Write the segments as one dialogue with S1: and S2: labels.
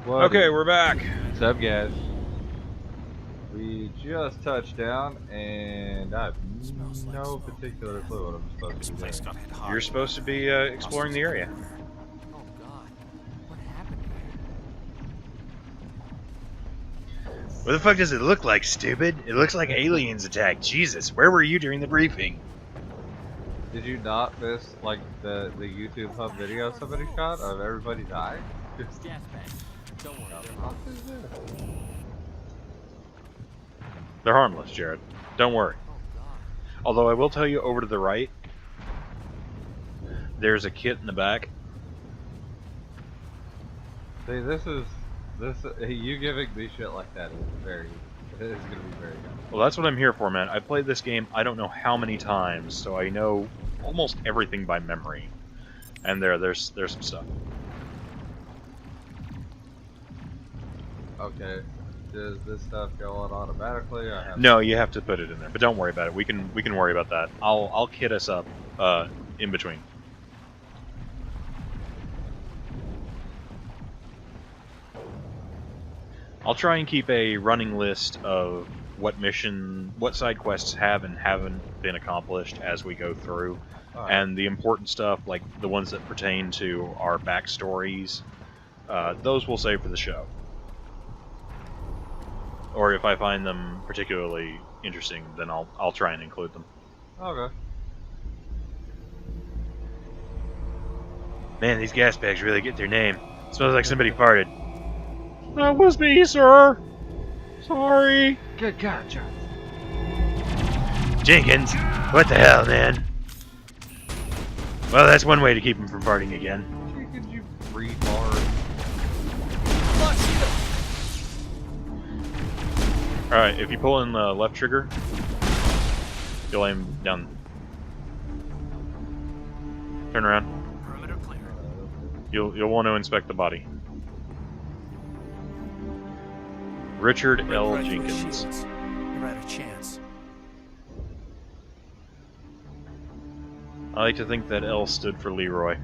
S1: Okay, we're back.
S2: What's up, guys? We just touched down, and I have no particular clue what I'm supposed to be doing.
S1: You're supposed to be exploring the area.
S3: Oh God, what happened here?
S1: What the fuck does it look like, stupid? It looks like aliens attacked. Jesus, where were you during the briefing?
S2: Did you not miss, like, the YouTube hub video somebody shot of everybody dying?
S3: Gas bag. Don't worry.
S2: What the fuck is this?
S1: They're harmless, Jared. Don't worry.
S3: Oh God.
S1: Although I will tell you, over to the right, there's a kit in the back.
S2: See, you giving me shit like that is gonna be very good.
S1: Well, that's what I'm here for, man. I played this game I don't know how many times, so I know almost everything by memory. And there's some stuff.
S2: Okay. Does this stuff go on automatically? Or have
S1: No, you have to put it in there, but don't worry about it. We can worry about that. I'll kit us up in between. I'll try and keep a running list of what side quests have and haven't been accomplished as we go through,
S2: Alright.
S1: and the important stuff, like the ones that pertain to our backstories, those we'll save for the show. Or if I find them particularly interesting, then I'll try and include them.
S2: Okay.
S1: Man, these gas bags really get their name. It smells like somebody farted. That was me, sir. Sorry.
S2: Good God, John.
S1: Jenkins, what the hell, man? Well, that's one way to keep him from farting again.
S2: Chickens, you retard.
S1: Alright, if you pull in the left trigger, you'll aim down. Turn around.
S3: Perimeter clear.
S1: You'll want to inspect the body. Richard L.
S3: Ready for
S1: Jenkins.
S3: shields. You're out of chance.
S1: I like to think that L stood for Leroy.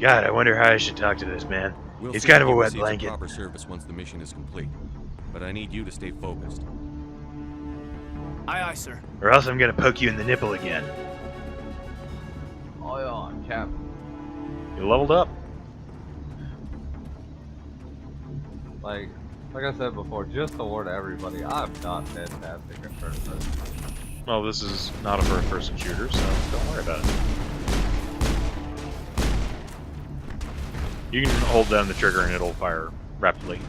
S1: God, I wonder how I should talk to this man.
S4: We'll
S1: He's
S4: see
S1: kind
S4: if
S1: of a
S4: he
S1: wet
S4: receives
S1: blanket.
S4: Proper service once the mission is complete, but I need you to stay focused.
S3: Aye, aye, sir.
S1: Or else I'm gonna poke you in the nipple again.
S2: Oh yeah, Cap.
S1: You leveled up.
S2: Like I said before, just to warn everybody, I'm not fantastic at first person.
S1: Well, this is not a first-person shooter, so don't worry about it. You can hold down the trigger and it'll fire rapidly.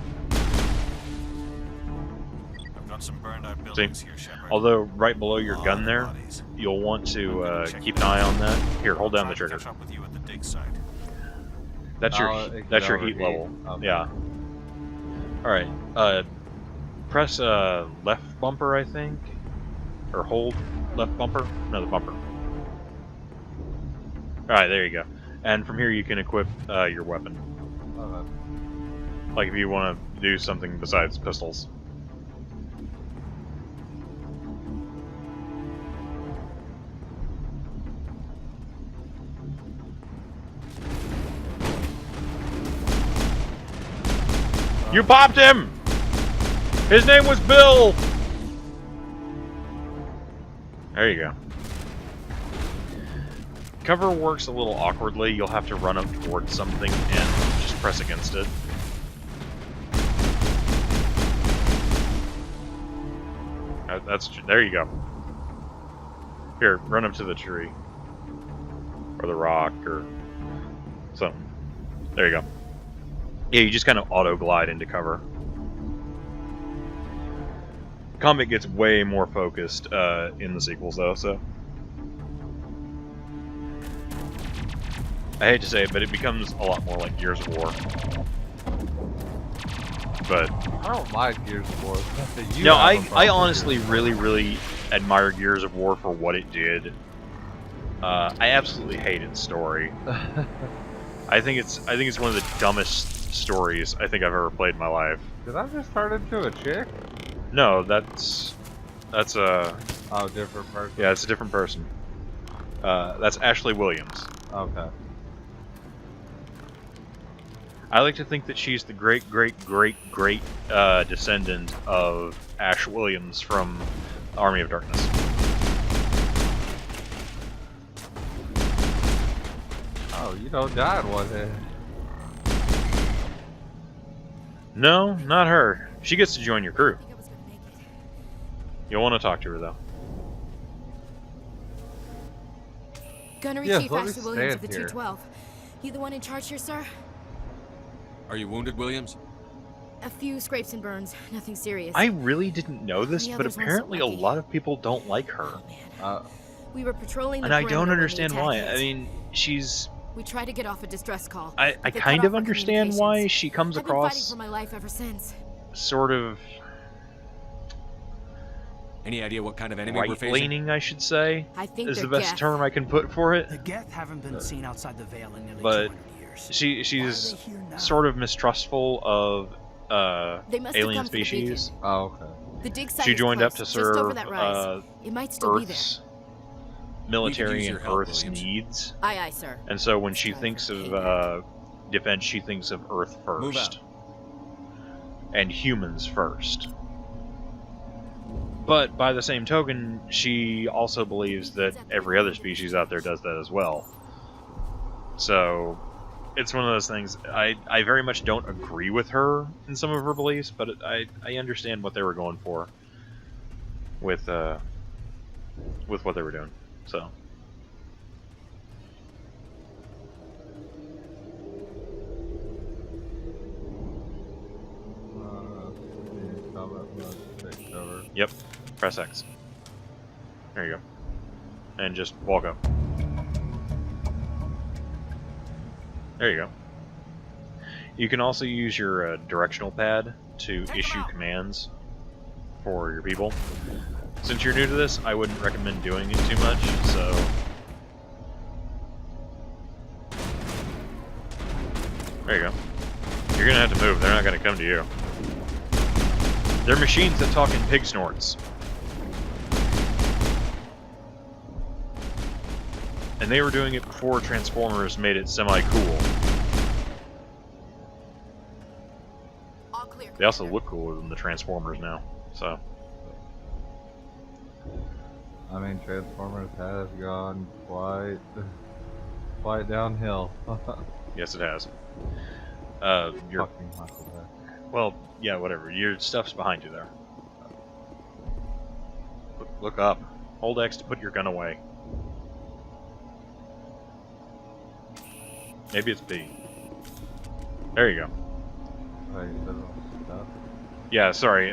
S5: I've got some burned out buildings here, Shepard.
S1: Although right below your gun there, you'll want to keep an eye on that. Here, hold down the trigger.
S5: Catch up with you at the dig site.
S1: That's your heat level.
S2: Okay.
S1: Yeah. All right. Press left bumper, I think, or hold left bumper. No, the bumper. All right, there you go. And from here you can equip your weapon.
S2: Okay.
S1: Like if you want to do something besides pistols. You popped him! His name was Bill! There you go. Cover works a little awkwardly. You'll have to run up towards something and just press against it. There you go. Here, run up to the tree. Or the rock, or something. There you go. Yeah, you just kind of auto-glide into cover. Combat gets way more focused in the sequels, though, so... I hate to say it, but it becomes a lot more like Gears of War. But...
S2: I don't mind Gears of War.
S1: No, I honestly really admire Gears of War for what it did. I absolutely hate its story. I think it's one of the dumbest stories I think I've ever played in my life.
S2: Did I just turn into a chick?
S1: No, that's a...
S2: Oh, different person?
S1: Yeah, it's a different person. That's Ashley Williams.
S2: Okay.
S1: I like to think that she's the great descendant of Ash Williams from Army of Darkness.
S2: Oh, you don't die in one hit.
S1: No, not her. She gets to join your crew.
S6: I think I was gonna make it.
S1: You'll want to talk to her, though.
S6: Gunnery
S2: Yes,
S6: Chief
S2: let me
S6: Ashley Williams of
S2: stand
S6: the
S2: here.
S6: 212. You the one in charge here, sir?
S4: Are you wounded, Williams?
S6: A few scrapes and burns, nothing serious.
S1: I really didn't know this,
S6: The
S1: but
S6: others weren't so
S1: apparently a
S6: lucky.
S1: lot of people don't like her.
S6: Oh, man.
S2: Uh,
S6: We were patrolling the
S1: And I don't
S6: perimeter when the
S1: understand
S6: attack
S1: why.
S6: hit.
S1: I mean, she's...
S6: We tried to get off a distress call.
S1: I
S6: but they
S1: kind
S6: cut
S1: of
S6: off our
S1: understand why
S6: communications.
S1: she comes
S6: I've been fighting
S1: across
S6: for my life ever since.
S1: sort of
S4: Any idea what kind of enemy we're facing?
S1: right-leaning, I should say,
S6: I think
S1: is
S6: they're
S1: the best
S6: Geth.
S1: term I can put for it.
S3: The Geth haven't been seen outside the Veil in nearly
S1: But
S3: 200 years.
S1: She's
S3: Why are they here now?
S1: sort of mistrustful of
S6: They must have
S1: alien
S6: come for the
S1: species.
S2: oh, okay.
S6: beacon. The dig site
S1: She
S6: is
S1: joined
S6: close,
S1: up to
S6: just over
S1: serve
S6: that rise. It might still be there.
S1: Earth's military
S4: use
S1: and
S4: your help,
S1: Earth's
S4: Williams.
S1: needs.
S6: Aye, aye, sir.
S1: And so when she thinks of defense, she thinks of Earth
S4: Move
S1: first.
S4: out.
S1: And humans first. But by the same token, she also believes that every other species out there does that as well. So, it's one of those things, I very much don't agree with her in some of her beliefs, but I understand what they were going for with what they were doing. So.
S2: Combat mode, take cover.
S1: Yep. Press X. There you go. And just walk up. There you go. You can also use your directional pad to issue commands for your people. Since you're new to this, I wouldn't recommend doing it too much, so... There you go. You're gonna have to move, they're not gonna come to you. They're machines that talk in pig snorts. And they were doing it before Transformers made it semi-cool.
S6: All clear.
S1: They also look cooler than the Transformers now, so...
S2: I mean, Transformers has gone quite downhill.
S1: Yes, it has. Your...
S2: Fucking Michael Bay.
S1: Well, yeah, whatever. Your stuff's behind you there. Look up. Hold X to put your gun away. Maybe it's B. There you go.
S2: Oh, you said it was stuff?
S1: Yeah, sorry.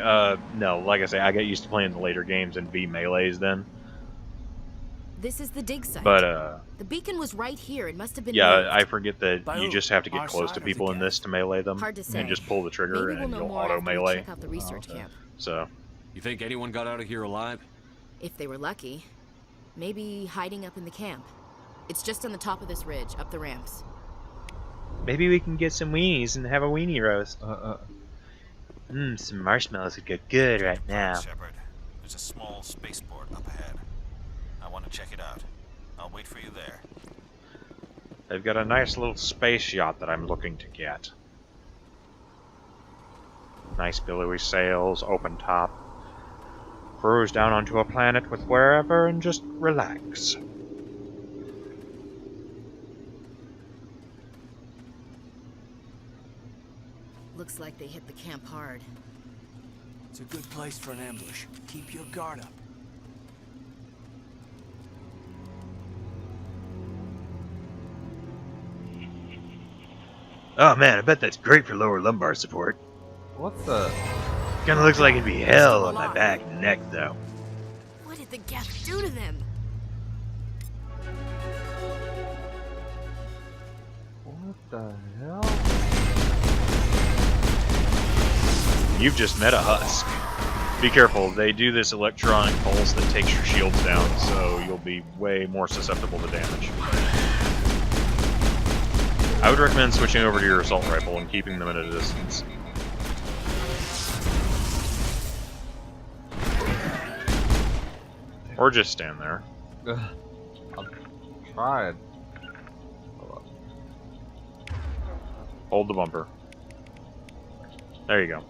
S1: No, like I say, I got used to playing the later games and B melees then.
S6: This is the dig site.
S1: But,
S6: the beacon was right here. It must have been
S1: yeah,
S6: moved.
S1: I forget that
S3: By
S1: you
S3: who?
S1: just have to get
S3: Our
S1: close
S3: side
S1: to
S3: or
S1: people
S3: the
S1: in
S3: Geth?
S1: this to melee them.
S6: Hard to say.
S1: And just pull the trigger
S6: Maybe we'll
S1: and
S6: know
S1: you'll
S6: more
S1: auto
S6: after we
S1: melee.
S6: check out the research
S2: okay.
S6: camp.
S1: So,
S4: You think anyone got out of here alive?
S6: If they were lucky. Maybe hiding up in the camp. It's just on the top of this ridge, up the ramps.
S1: maybe we can get some weenies and have a weenie roast.
S2: Mmm,
S1: Some marshmallows would go good right now.
S5: Shepard, there's a small spaceport up ahead. I want to check it out. I'll wait for you there.
S1: They've got a nice little space yacht that I'm looking to get. Nice billowy sails, open top. Cruise down onto a planet with wherever and just relax.
S6: Looks like they hit the camp hard.
S3: It's a good place for an ambush. Keep your guard up.
S1: Oh man, I bet that's great for lower lumbar support.
S2: what's the...
S1: Kinda looks like it'd be hell on my back and neck though.
S6: What did the Geth do to them?
S2: What the hell?
S1: You've just met a husk. Be careful, they do this electronic pulse that takes your shields down, so you'll be way more susceptible to damage. I would recommend switching over to your assault rifle and keeping them at a distance. Or just stand there.
S2: I'm trying. Hold on.
S1: Hold the bumper. There you go.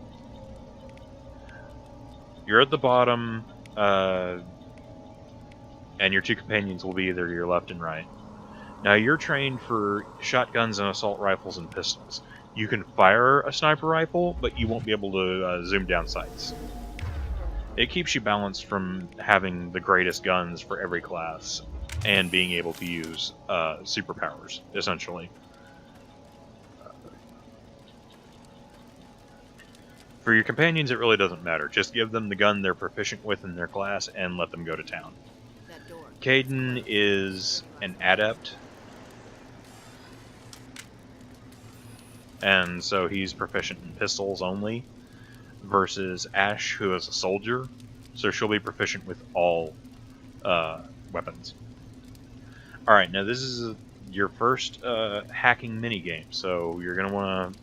S1: You're at the bottom, and your two companions will be either to your left and right. Now, you're trained for shotguns and assault rifles and pistols. You can fire a sniper rifle, but you won't be able to zoom down sights. It keeps you balanced from having the greatest guns for every class and being able to use superpowers, essentially. For your companions, it really doesn't matter. Just give them the gun they're proficient with in their class and let them go to town. Caden is an adept, and so he's proficient in pistols only, versus Ash, who is a soldier, so she'll be proficient with all weapons. Alright, now this is your first hacking minigame, so you're going to want to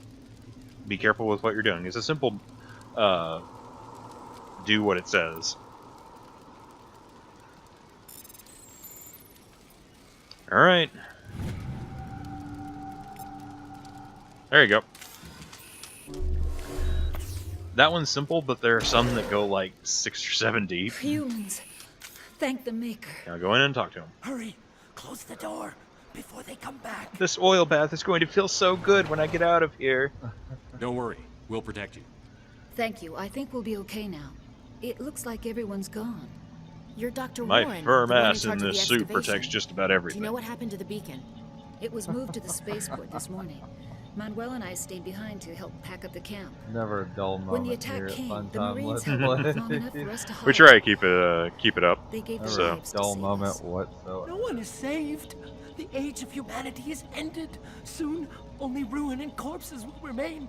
S1: be careful with what you're doing. It's a simple do what it says. Alright. There you go. That one's simple, but there are some that go like 6 or 7 deep.
S7: Humans. Thank the Maker.
S1: Now go in and talk to him.
S3: Hurry! Close the door before they come back.
S1: This oil bath is going to feel so good when I get out of here.
S4: Don't worry. We'll protect you.
S7: Thank you. I think we'll be okay now. It looks like everyone's gone.
S6: You're Dr.
S1: My
S6: Warren,
S1: firm
S6: the one
S1: ass
S6: charge
S1: in
S6: of the
S1: this suit
S6: excavation.
S1: protects just about
S6: Do
S1: everything.
S6: you know what happened to the beacon?
S7: It was moved to the spaceport this morning. Manuel and I stayed behind to help pack up the camp.
S2: Never a dull
S7: When the
S2: moment here
S7: attack
S2: at
S7: came, the
S2: Funtime,
S7: Marines
S2: let's
S7: held
S2: play.
S7: out long enough for us to hide.
S1: We try to keep it up.
S7: They gave their
S2: Never a
S7: lives to
S2: dull
S7: save
S2: moment
S7: us.
S2: whatsoever.
S3: No one is saved. The age of humanity is ended. Soon, only ruin and corpses will remain.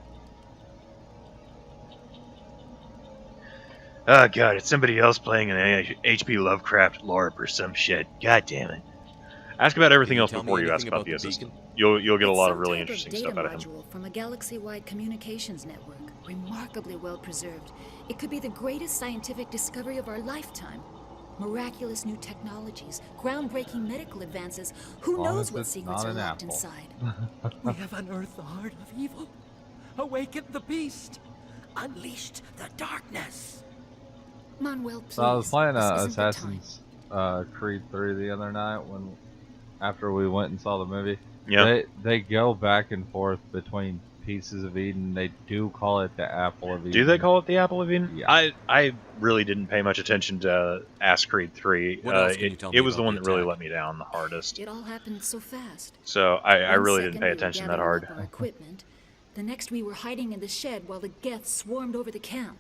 S1: Oh god, it's somebody else playing an H.P. Lovecraft LARP or some shit. God damn it. Ask about everything
S4: Can you
S1: else
S4: tell me
S1: before you ask
S4: anything
S1: about
S4: about
S1: the
S4: the
S1: assistant.
S4: beacon?
S1: You'll get a
S7: It's
S1: lot of
S7: some
S1: really
S7: type
S1: interesting
S7: data
S1: stuff out of him.
S7: module from a galaxy-wide communications network, remarkably well preserved. It could be the greatest scientific discovery of our lifetime. Miraculous new technologies, groundbreaking medical advances. Who
S2: Long
S7: knows
S2: as
S7: what
S2: it's
S7: secrets
S2: not
S7: are
S2: an
S7: locked
S2: apple.
S7: inside?
S3: We have unearthed the heart of evil, awakened the beast, unleashed the darkness.
S7: Manuel, please.
S2: So I was playing
S7: this isn't the time.
S2: Assassin's Creed 3 the other night after we went and saw the movie.
S1: Yeah.
S2: They go back and forth between pieces of Eden. They do call it the Apple of Eden.
S1: Do they call it the Apple of Eden?
S2: Yeah.
S1: I really didn't pay much attention to Ass Creed 3.
S4: What else can you tell me
S1: it was the
S4: about
S1: one
S4: the
S1: that really
S4: attack?
S1: let me down the hardest.
S7: It all happened so fast.
S1: So I
S7: One
S1: really
S7: second
S1: didn't pay
S7: we were
S1: attention that
S7: gathering
S1: hard.
S7: up our equipment. The next we were hiding in the shed while the Geth swarmed over the camp.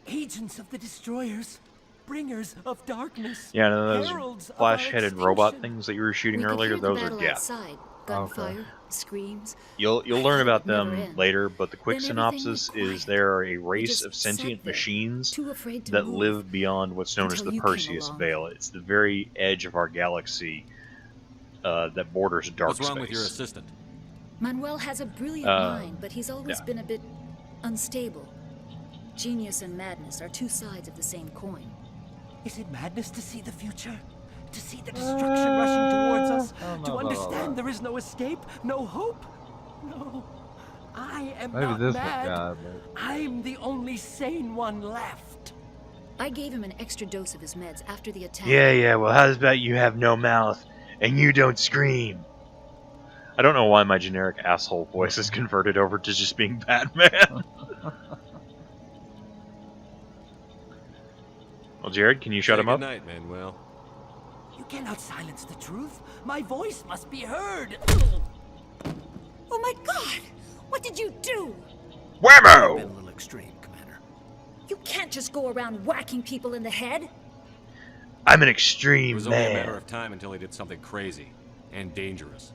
S3: Agents of the destroyers, bringers of darkness.
S1: Yeah, no,
S3: heralds
S1: those
S3: of our
S1: flash-headed robot
S3: extinction.
S1: things that you were shooting
S7: We could
S1: earlier,
S7: hear the
S1: those are
S7: battle
S1: Geth.
S7: outside. Gunfire, screams.
S1: You'll
S7: I
S1: learn
S7: thought
S1: about
S7: it would never
S1: them
S7: end.
S1: later, but the quick
S7: Then everything
S1: synopsis
S7: went
S1: is
S7: quiet.
S1: they are a
S7: We
S1: race
S7: just
S1: of
S7: sat
S1: sentient
S7: there,
S1: machines
S7: too afraid to
S1: that
S7: move.
S1: live beyond what's known as
S7: Until
S1: the
S7: you came
S1: Perseus
S7: along.
S1: Veil. It's the very edge of our galaxy that borders dark
S4: What's wrong
S1: space.
S4: with your assistant?
S7: Manuel has a brilliant mind, but he's always
S1: yeah.
S7: been a bit unstable. Genius and madness are two sides of the same coin.
S3: Is it madness to see the future? To see the destruction rushing towards us?
S2: I don't know
S3: To
S2: about all
S3: understand
S2: that.
S3: there is no escape, no hope? No. I am
S2: Maybe
S3: not
S2: this
S3: mad.
S2: guy, but
S3: I'm the only sane one left.
S7: I gave him an extra dose of his meds after the attack.
S1: Yeah, well, how's about you have no mouth and you don't scream? I don't know why my generic asshole voice is converted over to just being Batman. Well, Jared, can you shut
S4: Say
S1: him up?
S4: Good night, Manuel.
S3: You cannot silence the truth. My voice must be heard.
S7: Oh my god! What did you do?
S3: Been a
S1: Whammo!
S3: little extreme, Commander.
S7: You can't just go around whacking people in the head.
S1: I'm an
S4: It
S1: extreme
S4: was only a matter
S1: man.
S4: of time until he did something crazy and dangerous.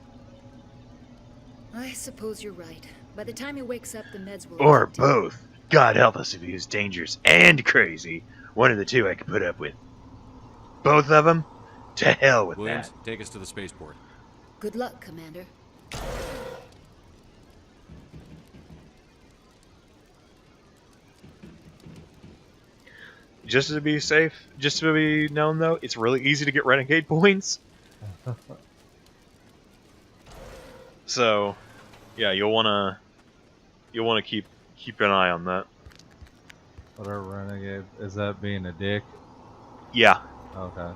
S7: I suppose you're right. By the time he wakes up, the meds will
S1: Or
S7: have kicked in.
S1: both. God help us if he was dangerous and crazy. One of the two I could put up with. Both of them? To hell with
S4: Williams,
S1: that.
S4: take us to the spaceport.
S7: Good luck, Commander.
S1: Just to be safe, just to be known though, it's really easy to get renegade points. So, yeah, you'll wanna you'll want to keep an eye on that.
S2: What a renegade. Is that being a dick?
S1: Yeah.
S2: Okay.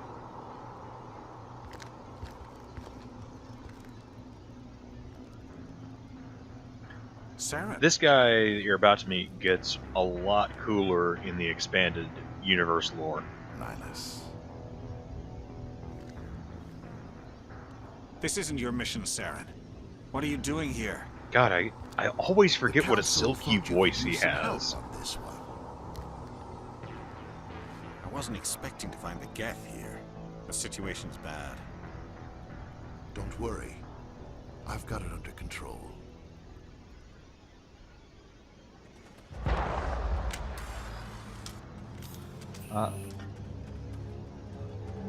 S5: Sarah.
S1: This guy that you're about to meet gets a lot cooler in the expanded universe lore.
S5: Nihilus. This isn't your mission, Saren. What are you doing here?
S1: God, I always
S5: The
S1: forget what a
S5: Council
S1: silky
S5: thought you
S1: voice
S5: could
S1: he
S5: use some help
S1: has.
S5: on this one. I wasn't expecting to find the Geth here. The situation's bad.
S8: Don't worry. I've got it under control.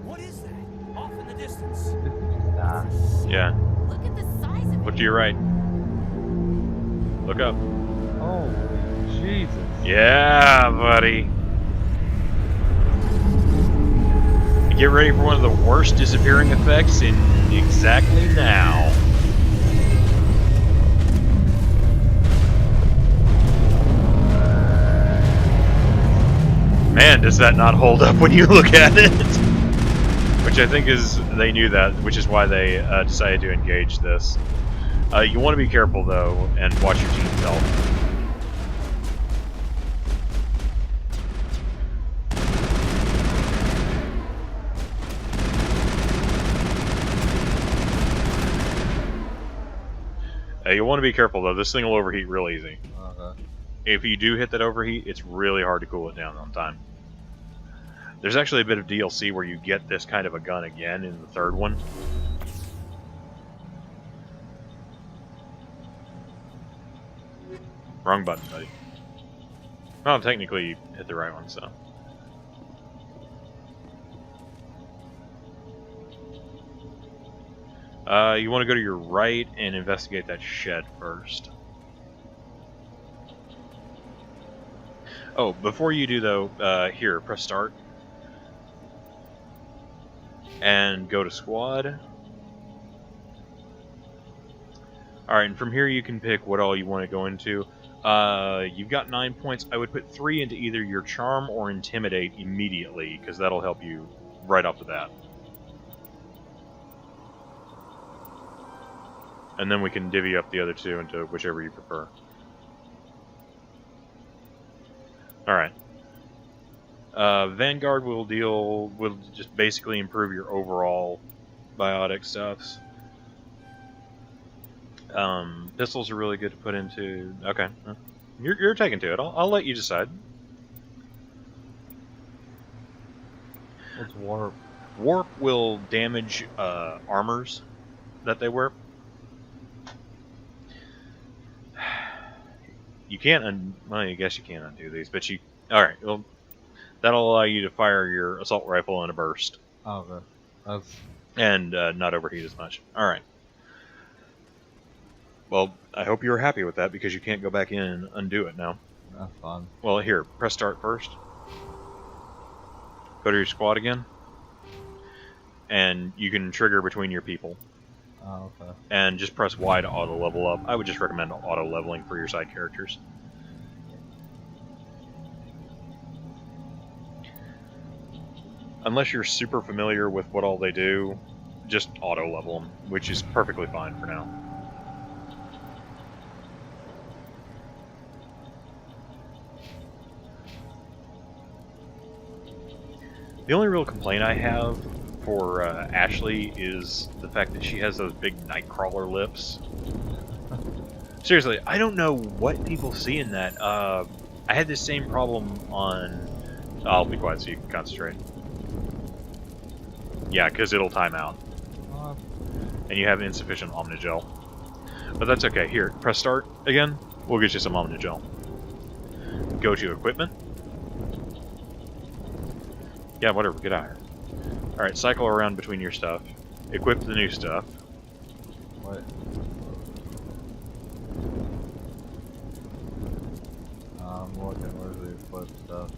S3: What is that? Off in the distance.
S1: Yeah.
S6: Look at the size of
S1: Look
S6: it.
S1: to your right. Look up.
S2: Oh, Jesus.
S1: Yeah, buddy. Get ready for one of the worst disappearing effects in exactly now. Man, does that not hold up when you look at it? Which I think is, they knew that, which is why they decided to engage this. You want to be careful, though, and watch your team's health. You want to be careful, though. This thing will overheat real easy.
S2: Okay.
S1: If you do hit that overheat, it's really hard to cool it down on time. There's actually a bit of DLC where you get this kind of a gun again in the third one. Wrong button, buddy. Well, technically, you hit the right one, so. You want to go to your right and investigate that shed first. Oh, before you do, though, here, press start. And go to squad. Alright, and from here you can pick what all you want to go into. You've got 9 points. I would put 3 into either your charm or intimidate immediately, because that'll help you right off the bat. And then we can divvy up the other 2 into whichever you prefer. Alright. Vanguard will just basically improve your overall biotic stuffs. Pistols are really good to put into. Okay, you're taking to it. I'll let you decide.
S2: What's warp?
S1: Warp will damage armors that they wear. You can't. Well, I guess you can't undo these, but you. All right. Well, that'll allow you to fire your assault rifle in a burst.
S2: Oh, okay. That's...
S1: And not overheat as much. All right. Well, I hope you were happy with that because you can't go back in and undo it now.
S2: That's fun.
S1: Well, here, press start first. Go to your squad again. And you can trigger between your people.
S2: Oh, okay.
S1: And just press Y to auto level up. I would just recommend auto leveling for your side characters. Unless you're super familiar with what all they do, just auto level them, which is perfectly fine for now. The only real complaint I have for Ashley is the fact that she has those big nightcrawler lips. Seriously, I don't know what people see in that. I had this same problem on... I'll be quiet so you can concentrate. Yeah, because it'll time out. And you have insufficient Omnigel. But that's okay. Here, press start again. We'll get you some Omnigel. Go to equipment. Yeah, whatever. Get out of here. Alright, cycle around between your stuff. Equip the new stuff.
S2: What? I'm looking. Where's the equip stuff?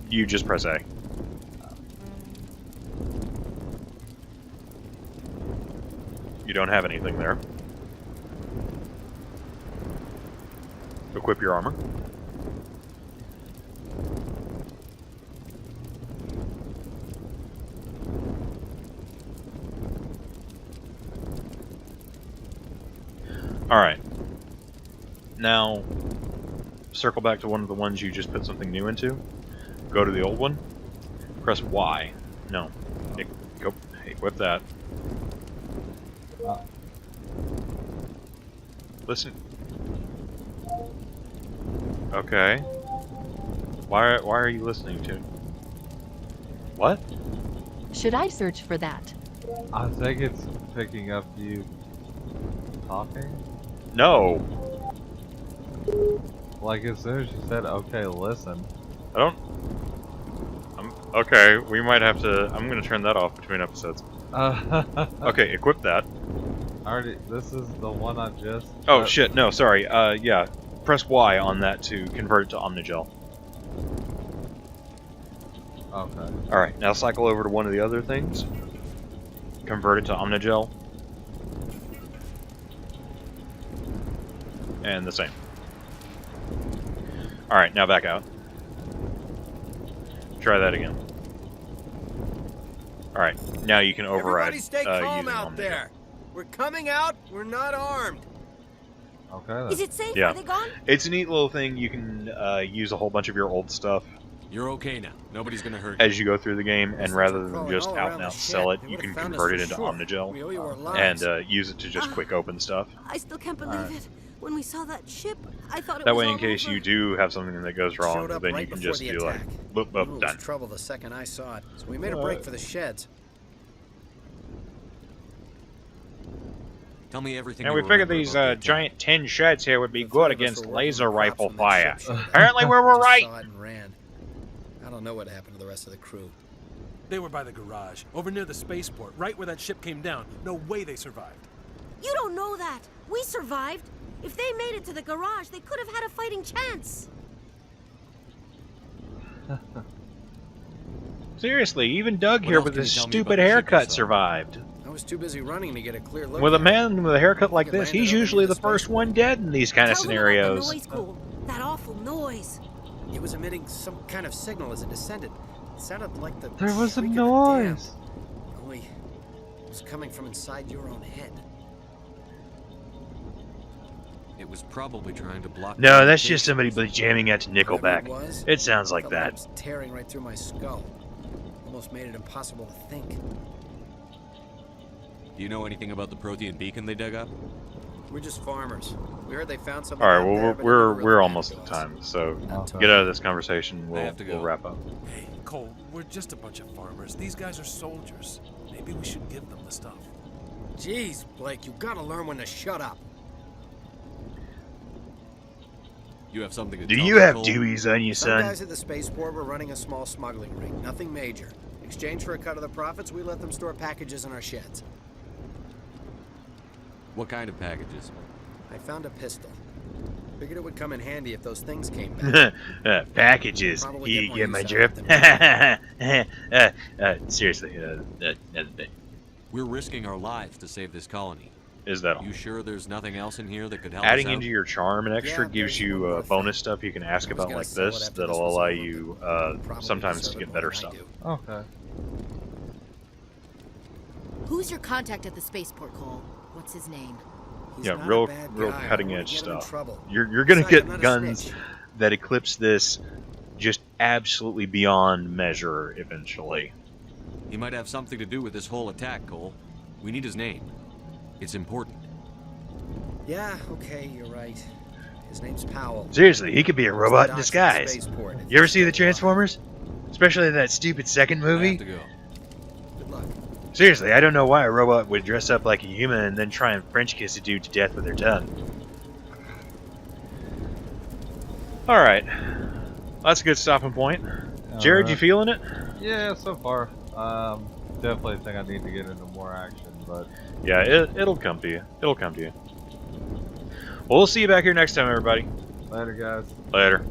S1: You just press A. You don't have anything there. Equip your armor. Alright. Now, circle back to one of the ones you just put something new into. Go to the old one. Press Y. No. Go. Equip that. Listen. Okay. Why are you listening to? What?
S9: Should I search for that?
S2: I think it's picking up you talking.
S1: No.
S2: Like as soon as you said, "Okay, listen."
S1: I don't. Okay, we might have to. I'm gonna turn that off between episodes. Okay, equip that.
S2: Already, this is the one I just.
S1: Oh shit! No, sorry. Yeah. Press Y on that to convert it to Omnigel.
S2: Okay.
S1: All right, now cycle over to one of the other things. Convert it to Omnigel. And the same. All right, now back out. Try that again. All right, now you can override.
S10: Everybody stay calm
S1: using
S10: out
S1: Omnigel.
S10: there. We're coming out. We're not armed.
S2: Okay. Then.
S7: Is it safe?
S1: Yeah.
S7: Are they gone?
S1: It's a neat little thing. You can use a whole bunch of your old stuff
S4: You're okay now. Nobody's gonna hurt you.
S1: as you go through the game, and rather than just out and out sell it, you can convert it into
S10: We
S1: Omnigel
S10: owe you our
S1: and
S10: lives.
S1: use it to just quick open stuff.
S7: I still can't believe it. When we saw that ship, I thought it
S1: That
S7: was
S1: way, in
S7: all
S1: case
S7: over.
S1: you do have something that goes wrong,
S10: Showed up
S1: then
S10: right
S1: you can
S10: before
S1: just
S10: the
S1: be like,
S10: attack.
S1: boop,
S10: Knew it
S1: boop,
S10: was
S1: done.
S10: trouble the second I saw it, so we made a break for the sheds.
S4: Tell me everything.
S1: And
S4: you
S1: we figured
S4: remember
S1: these
S4: about the attack.
S1: giant tin sheds here would be
S10: The three
S1: good
S10: of us
S1: against
S10: were working
S1: laser
S10: the crops
S1: rifle
S10: when that
S1: fire.
S10: ship showed up.
S1: Apparently, we were
S10: Just
S1: right.
S10: saw it and ran. I don't know what happened to the rest of the crew.
S3: They were by the garage, over near the spaceport, right where that ship came down. No way they survived.
S11: You don't know that. We survived. If they made it to the garage, they could have had a fighting chance.
S1: Seriously, even Doug
S4: What
S1: here
S4: else
S1: with
S4: can
S1: his
S4: you tell me
S1: stupid
S4: about the ship
S1: haircut
S4: yourself?
S1: survived.
S10: I was too busy running to get a clear look.
S1: With a
S10: at it.
S1: man with a haircut like
S10: It
S1: this, he's
S10: landed over
S1: usually
S10: near
S1: the
S10: the
S1: first
S10: spaceport.
S1: one dead in these kind of
S11: Tell them about the
S1: scenarios.
S11: noise, Cole. That awful noise.
S10: It was emitting some kind of signal as it descended. It sounded like the
S2: There was a
S10: shriek of a dam.
S2: noise.
S10: Only it was coming from inside your own head.
S4: It was probably trying to block.
S1: No, that's just
S4: communications.
S1: somebody jamming out to
S10: Whatever
S1: Nickelback.
S10: it was,
S1: It sounds like
S10: felt
S1: that.
S10: it was tearing right through my skull. Almost made it impossible to think.
S4: Do you know anything about the protean beacon they dug up?
S10: We're just farmers. We heard they found something.
S1: All right,
S10: out
S1: well,
S10: there, but it
S1: we're
S10: never really
S1: we're
S10: mattered
S1: almost
S10: to
S1: at
S10: us.
S1: time, so
S10: Not
S1: get out of this conversation.
S4: I
S1: We'll
S4: have to go.
S1: we'll wrap up.
S3: Hey, Cole, we're just a bunch of farmers. These guys are soldiers. Maybe we should give them the stuff.
S10: Jeez, Blake, you gotta learn when to shut up.
S4: You have something to
S1: Do
S4: tell
S1: you
S4: me,
S1: have
S4: Cole?
S1: dewey's on you,
S10: Some
S1: son?
S10: guys at the spaceport were running a small smuggling ring, nothing major. In exchange for a cut of the profits, we let them store packages in our sheds.
S4: What kind of packages?
S10: I found a pistol. Figured it would come in handy if those things came back.
S1: Packages.
S10: Probably
S1: You
S10: get more
S1: get my
S10: use
S1: drip?
S10: out of
S1: Seriously,
S4: We're risking our lives to save this colony.
S1: is that all?
S4: You sure there's nothing else in here that could help
S1: Adding
S4: us out?
S1: into your charm and extra
S10: Yeah,
S1: gives
S10: there's
S1: you
S10: one more
S1: bonus
S10: thing.
S1: stuff you can ask
S10: I was
S1: about
S10: gonna
S1: like
S10: sell it
S1: this
S10: after
S1: that'll
S10: this was
S1: allow
S10: over,
S1: you
S10: but probably
S1: sometimes to
S10: deserve
S1: get
S10: it
S1: better
S10: more than I
S1: stuff.
S10: do.
S2: Okay.
S6: Who's your contact at the spaceport, Cole? What's his name?
S10: He's
S1: Yeah,
S10: not a
S1: real
S10: bad
S1: real
S10: guy. I don't
S1: cutting
S10: wanna
S1: edge
S10: get him in
S1: stuff.
S10: trouble.
S1: You're gonna
S10: Besides, I'm
S1: get
S10: not a
S1: guns
S10: snitch.
S1: that eclipse this just absolutely beyond measure eventually.
S4: He might have something to do with this whole attack, Cole. We need his name. It's important.
S10: Yeah, okay, you're right. His name's Powell.
S1: Seriously, he could be a
S10: Owns the
S1: robot in
S10: docks at the
S1: disguise.
S10: spaceport, if
S1: You ever
S10: you're
S1: see the
S10: still alive.
S1: Transformers? Especially that stupid second
S4: I have
S1: movie?
S4: to go.
S10: Good luck.
S1: Seriously, I don't know why a robot would dress up like a human and then try and French kiss a dude to death with their tongue. Alright. That's a good stopping point. Jared, you feeling it?
S2: Yeah, so far. Definitely think I need to get into more action, but
S1: Yeah, it'll come to you. It'll come to you. Well, we'll see you back here next time, everybody.
S2: later, guys.
S1: Later.